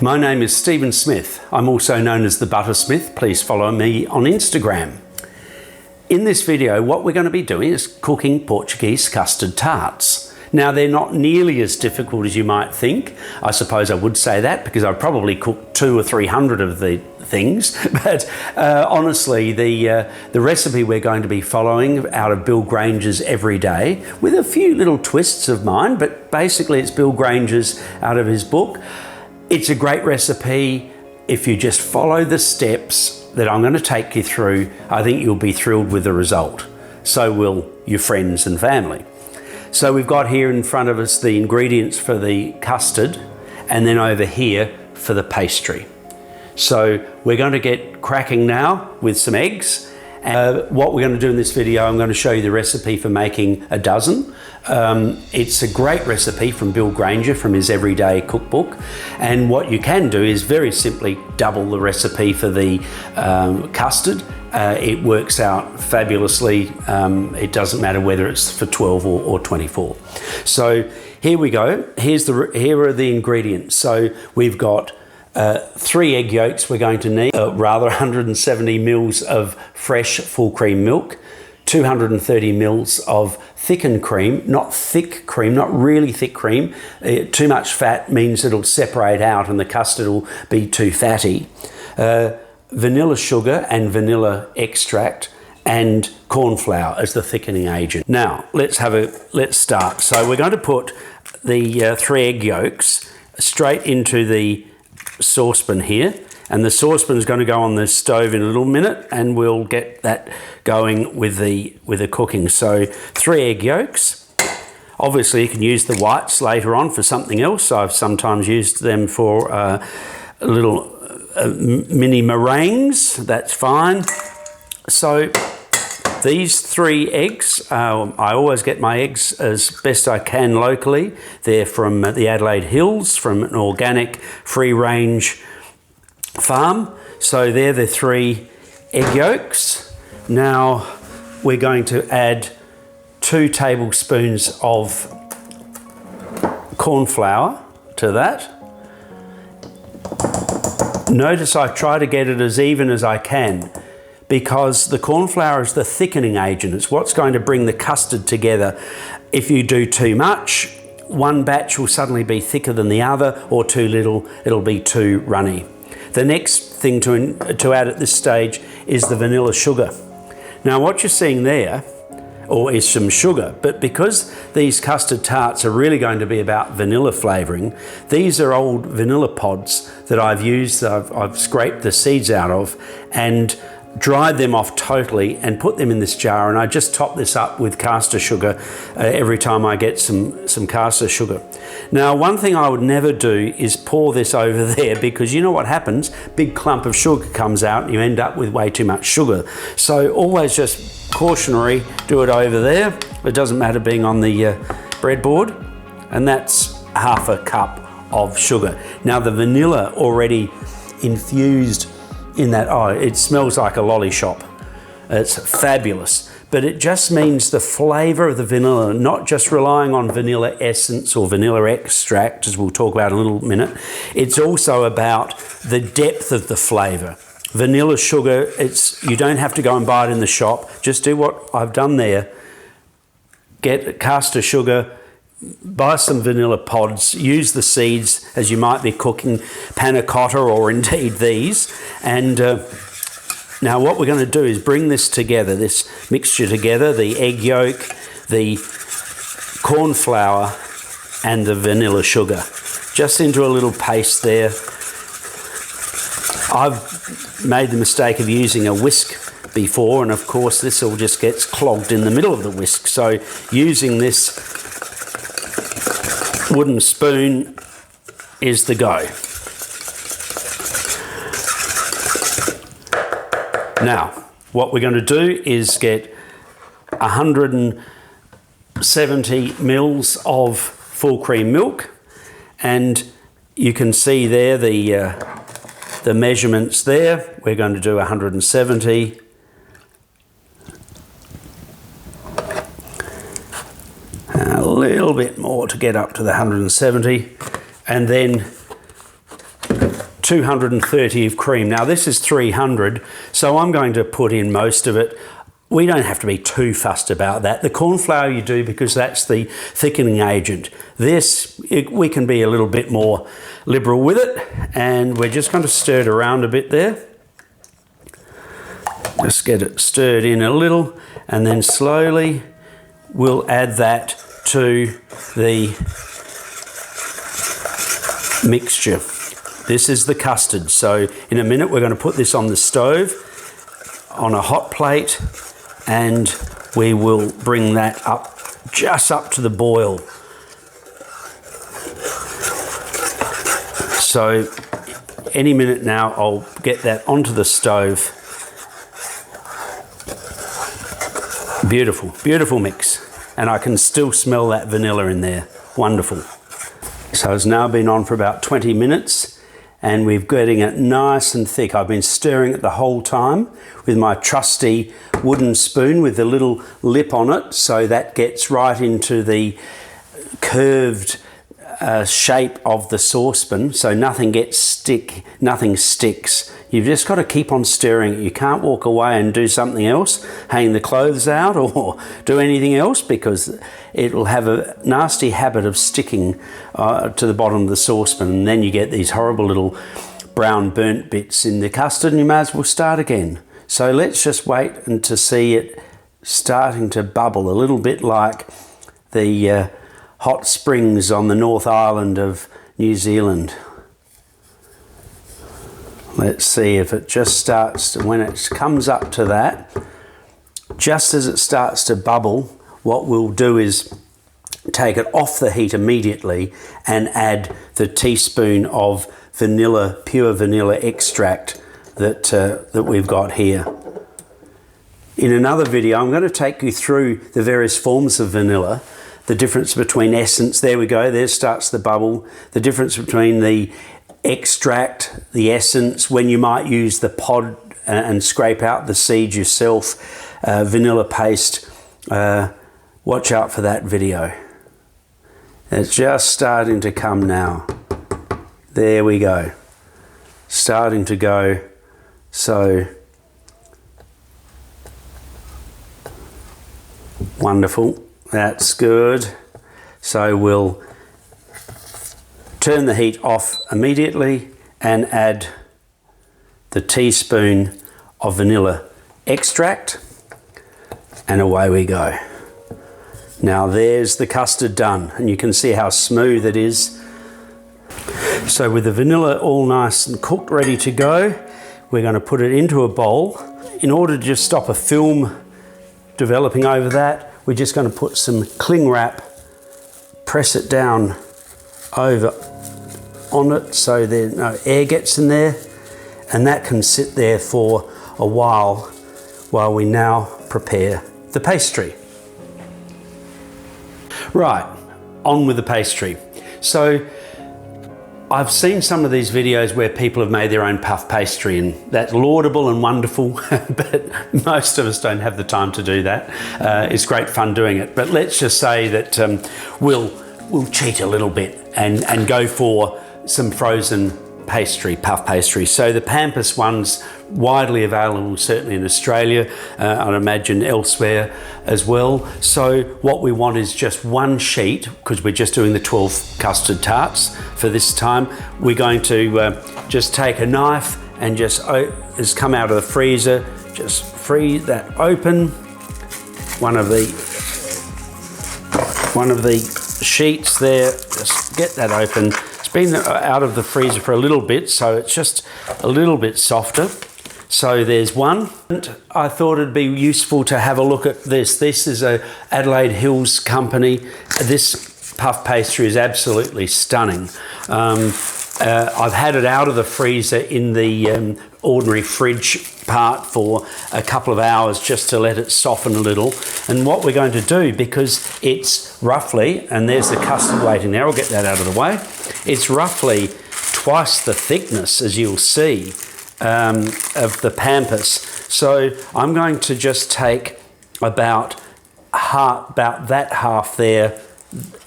My name is Stephen Smith. I'm also known as TheButterSmith. Please follow me on Instagram. In this video, what we're going to be doing is cooking Portuguese custard tarts. Now, they're not nearly as difficult as you might think. I suppose I would say that because I've probably cooked 200 or 300 of the things. But honestly, the recipe we're going to be following out of Bill Granger's Everyday, with a few little twists of mine, but basically it's Bill Granger's out of his book. It's a great recipe. If you just follow the steps that I'm going to take you through, I think you'll be thrilled with the result. So will your friends and family. So we've got here in front of us the ingredients for the custard, and then over here for the pastry. So we're going to get cracking now with some eggs. What we're going to do in this video, I'm going to show you the recipe for making a dozen. It's a great recipe from Bill Granger from his Everyday cookbook. And what you can do is very simply double the recipe for the custard. It works out fabulously. It doesn't matter whether it's for 12 or 24. So here we go. Here are the ingredients. So we've got 3 egg yolks we're going to need, 170 mils of fresh full cream milk, 230 mils of thickened cream, not thick cream, not really thick cream. Too much fat means it'll separate out and the custard will be too fatty. Vanilla sugar and vanilla extract, and corn flour as the thickening agent. Now let's start. So we're going to put the 3 egg yolks straight into the saucepan here, and the saucepan is going to go on the stove in a little minute, and we'll get that going with the cooking. So 3 egg yolks. Obviously you can use the whites later on for something else. I've sometimes used them for little mini meringues. That's fine. So these 3 eggs, I always get my eggs as best I can locally. They're from the Adelaide Hills, from an organic free-range farm. So they're the 3 egg yolks. Now we're going to add 2 tablespoons of corn flour to that. Notice I try to get it as even as I can, because the corn flour is the thickening agent. It's what's going to bring the custard together. If you do too much, one batch will suddenly be thicker than the other, or too little, it'll be too runny. The next thing to add at this stage is the vanilla sugar. Now what you're seeing there is some sugar, but because these custard tarts are really going to be about vanilla flavouring, these are old vanilla pods that I've used, I've scraped the seeds out of and dried them off totally and put them in this jar, and I just top this up with caster sugar every time I get some caster sugar. Now one thing I would never do is pour this over there, because you know what happens, big clump of sugar comes out and you end up with way too much sugar. So always just cautionary, do it over there. It doesn't matter being on the breadboard, and that's half a cup of sugar. Now the vanilla already infused in that, it smells like a lolly shop. It's fabulous, but it just means the flavor of the vanilla, not just relying on vanilla essence or vanilla extract, as we'll talk about in a little minute. It's also about the depth of the flavor. Vanilla sugar, you don't have to go and buy it in the shop. Just do what I've done there. Get caster sugar, buy some vanilla pods, use the seeds as you might be cooking panna cotta or indeed these. And now what we're going to do is bring this together, this mixture together, the egg yolk, the corn flour and the vanilla sugar, just into a little paste there. I've made the mistake of using a whisk before, and of course this all just gets clogged in the middle of the whisk. So using this wooden spoon is the go. Now, what we're going to do is get 170 mils of full cream milk, and you can see there the measurements there. We're going to do 170. A little bit more to get up to the 170, and then 230 of cream. Now this is 300, so I'm going to put in most of it. We don't have to be too fussed about that. The corn flour you do because that's the thickening agent. This, we can be a little bit more liberal with it, and we're just going to stir it around a bit there. Just get it stirred in a little, and then slowly we'll add that to the mixture. This is the custard. So in a minute we're going to put this on the stove on a hot plate, and we will bring that up just up to the boil. So any minute now I'll get that onto the stove. Beautiful, beautiful mix. And I can still smell that vanilla in there. Wonderful. So it's now been on for about 20 minutes and we're getting it nice and thick. I've been stirring it the whole time with my trusty wooden spoon with the little lip on it, so that gets right into the curved shape of the saucepan, so nothing sticks. You've just got to keep on stirring it. You can't walk away and do something else, hang the clothes out or do anything else, because it'll have a nasty habit of sticking to the bottom of the saucepan, and then you get these horrible little brown burnt bits in the custard, and you may as well start again. So let's just wait and to see it starting to bubble a little bit like the hot springs on the North Island of New Zealand. Let's see if it just starts to, when it comes up to that, just as it starts to bubble, what we'll do is take it off the heat immediately and add the teaspoon of vanilla, pure vanilla extract that we've got here. In another video, I'm going to take you through the various forms of vanilla, the difference between essence, there we go, there starts the bubble, the difference between the extract, the essence, when you might use the pod and scrape out the seeds yourself, vanilla paste. Watch out for that video. It's just starting to come now. There we go. Starting to go. So wonderful. That's good. So we'll turn the heat off immediately and add the teaspoon of vanilla extract, and away we go. Now there's the custard done, and you can see how smooth it is. So with the vanilla all nice and cooked, ready to go, we're going to put it into a bowl. In order to just stop a film developing over that, we're just going to put some cling wrap, press it down over on it so that no air gets in there, and that can sit there for a while we now prepare the pastry. Right, on with the pastry. So I've seen some of these videos where people have made their own puff pastry, and that's laudable and wonderful, but most of us don't have the time to do that. It's great fun doing it, but let's just say that we'll cheat a little bit and go for some frozen pastry, puff pastry. So the Pampas one's widely available, certainly in Australia, I'd imagine elsewhere as well. So what we want is just one sheet, because we're just doing the 12 custard tarts for this time. We're going to just take a knife and just, it's come out of the freezer, just free that open, one of the sheets there, just get that open. It's been out of the freezer for a little bit, so it's just a little bit softer. So there's one. And I thought it'd be useful to have a look at this. This is a Adelaide Hills company. This puff pastry is absolutely stunning. I've had it out of the freezer in the ordinary fridge part for a couple of hours just to let it soften a little. And what we're going to do, because it's roughly, and there's the custard waiting there, I'll get that out of the way. It's roughly twice the thickness, as you'll see, of the Pampas. So I'm going to just take about that half there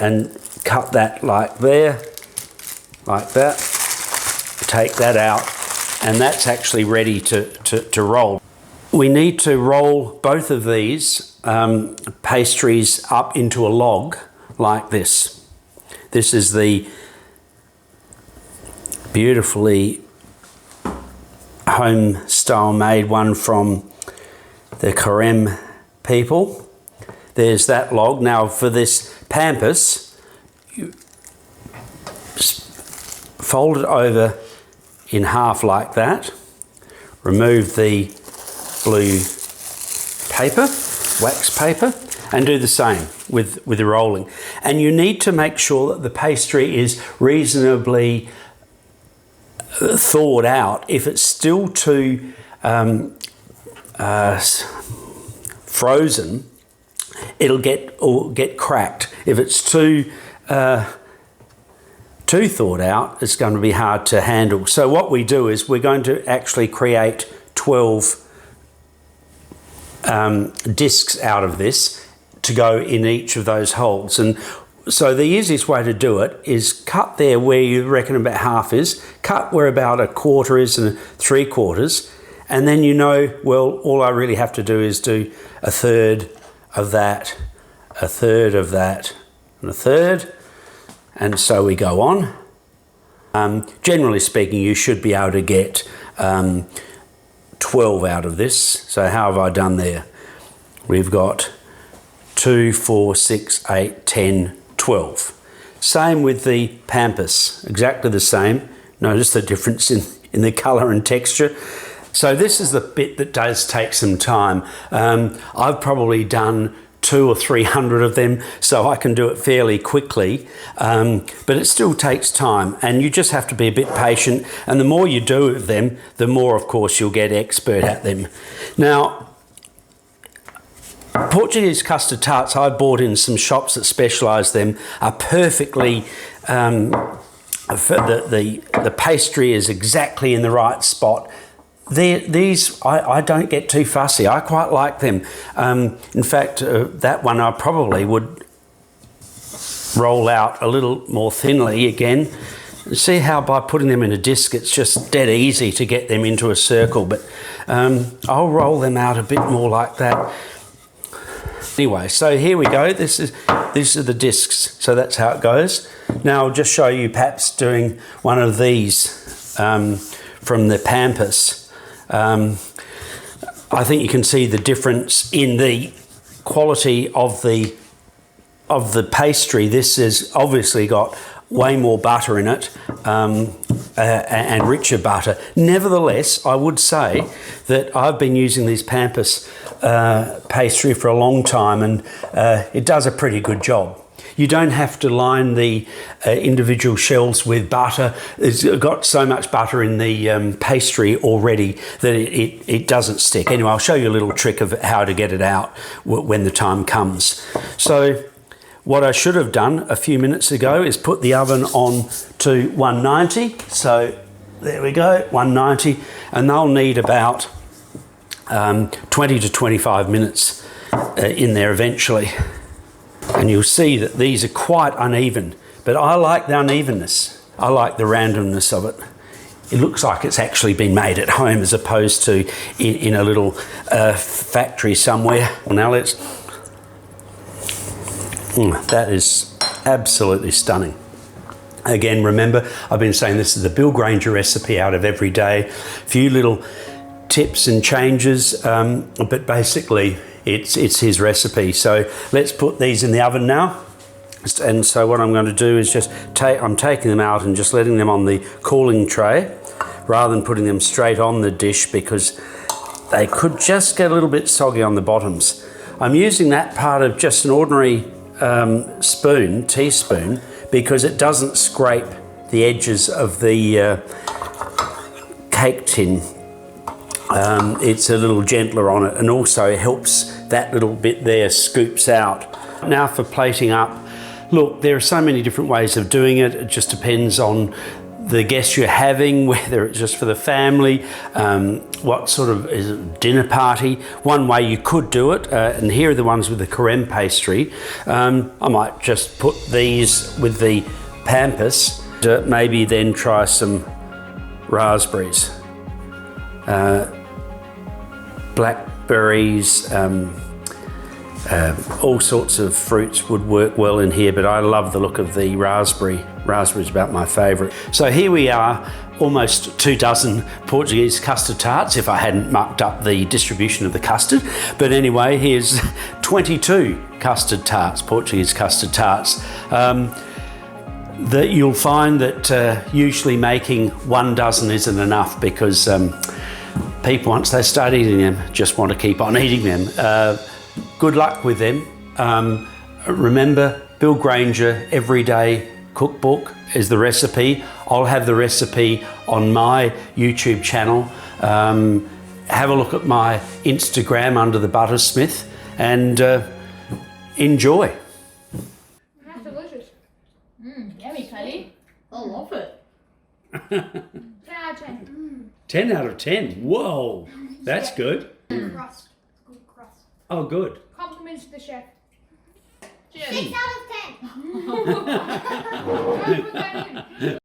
and cut that like there, like that. take that out, and that's actually ready to roll. We need to roll both of these pastries up into a log like this. This is the beautifully home style made one from the Carême people. There's that log. Now for this pampas, you fold it over in half like that, remove the blue paper, wax paper, and do the same with the rolling. And you need to make sure that the pastry is reasonably thawed out. If it's still too frozen, it'll get cracked. If it's too thawed out, it's going to be hard to handle. So what we do is we're going to actually create 12 discs out of this to go in each of those holes. And so the easiest way to do it is cut there where you reckon about half is, cut where about a quarter is and 3/4, and then you know, well, all I really have to do is do a third of that, a third of that, and a third, and so we go on. Generally speaking, you should be able to get 12 out of this. So how have I done there? We've got 2, 4, 6, 8, 10, 12. Same with the pampas, exactly the same. Notice the difference in the colour and texture. So this is the bit that does take some time. I've probably done 200 or 300 of them, so I can do it fairly quickly, but it still takes time, and you just have to be a bit patient, and the more you do of them, the more of course you'll get expert at them. Now, Portuguese custard tarts I bought in some shops that specialise them are perfectly, the pastry is exactly in the right spot. These, I don't get too fussy. I quite like them. In fact, that one I probably would roll out a little more thinly again. See how by putting them in a disc, it's just dead easy to get them into a circle, but I'll roll them out a bit more like that. Anyway, so here we go. These are the discs, so that's how it goes. Now I'll just show you perhaps doing one of these from the pampas. I think you can see the difference in the quality of the pastry. This has obviously got way more butter in it and richer butter. Nevertheless, I would say that I've been using these pampas pastry for a long time, and it does a pretty good job. You don't have to line the individual shells with butter. It's got so much butter in the pastry already that it doesn't stick. Anyway, I'll show you a little trick of how to get it out when the time comes. So what I should have done a few minutes ago is put the oven on to 190. So there we go, 190, and they'll need about 20 to 25 minutes in there eventually. And you'll see that these are quite uneven, but I like the unevenness. I like the randomness of it. It looks like it's actually been made at home as opposed to in a little factory somewhere. Now let's... that is absolutely stunning. Again, remember, I've been saying this is the Bill Granger recipe out of every day. A few little tips and changes, but basically it's his recipe. So let's put these in the oven now. And so what I'm going to do is I'm taking them out and just letting them on the cooling tray rather than putting them straight on the dish, because they could just get a little bit soggy on the bottoms. I'm using that part of just an ordinary teaspoon, because it doesn't scrape the edges of the cake tin. It's a little gentler on it, and also helps that little bit there scoops out. Now for plating up, look, there are so many different ways of doing it. It just depends on the guests you're having, whether it's just for the family, what sort of is it, dinner party. One way you could do it, and here are the ones with the Carême pastry. I might just put these with the pampas, maybe then try some raspberries, blackberries, all sorts of fruits would work well in here, but I love the look of the raspberry. Raspberry's about my favourite. So here we are, almost 2 dozen Portuguese custard tarts, if I hadn't mucked up the distribution of the custard. But anyway, here's 22 custard tarts, Portuguese custard tarts. That you'll find that usually making 1 dozen isn't enough, because people, once they start eating them, just want to keep on eating them. Good luck with them. Remember, Bill Granger Everyday Cookbook is the recipe. I'll have the recipe on my YouTube channel. Have a look at my Instagram under TheButterSmith and enjoy. That's delicious. Yummy, Cuddy. I love it. 10 out of 10. 10 out of 10. Whoa, that's good. Crust. Good crust. Oh, good. Compliments to the chef. 6 out of 10.